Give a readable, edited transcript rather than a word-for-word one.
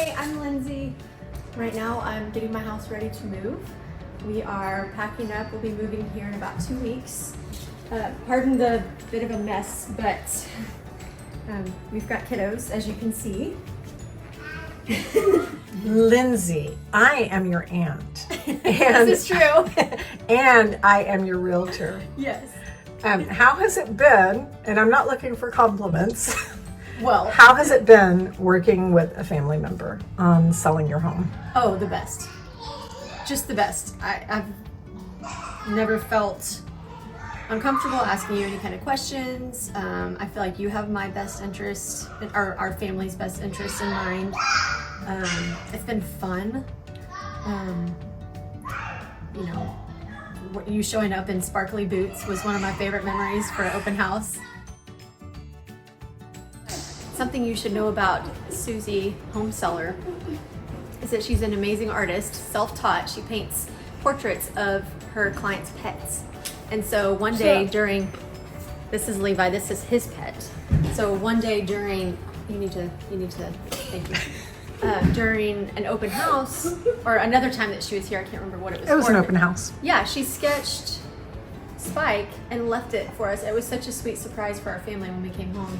Hi, I'm Lindsay. Right now I'm getting my house ready to move. We are packing up. We'll be moving here in about 2 weeks. Pardon the bit of a mess, but we've got kiddos, as you can see. Lindsay, I am your aunt. This is true. And I am your realtor. Yes. How has it been, and I'm not looking for compliments, Well, how has it been working with a family member on selling your home? oh, the best. Just the best. I've never felt uncomfortable asking you any kind of questions. I feel like you have my best interest, or our family's best interest in mind. It's been fun. You know, you showing up in sparkly boots was one of my favorite memories for an open house. Something you should know about Susie, home seller, is that she's an amazing artist, self-taught. She paints portraits of her clients' pets. And so one day during, this is Levi, this is his pet. So one day during, you need to, thank you. During an open house, or another time that she was here, I can't remember what it was. It was for, an open house. Yeah, she sketched Spike and left it for us. It was such a sweet surprise for our family when we came home.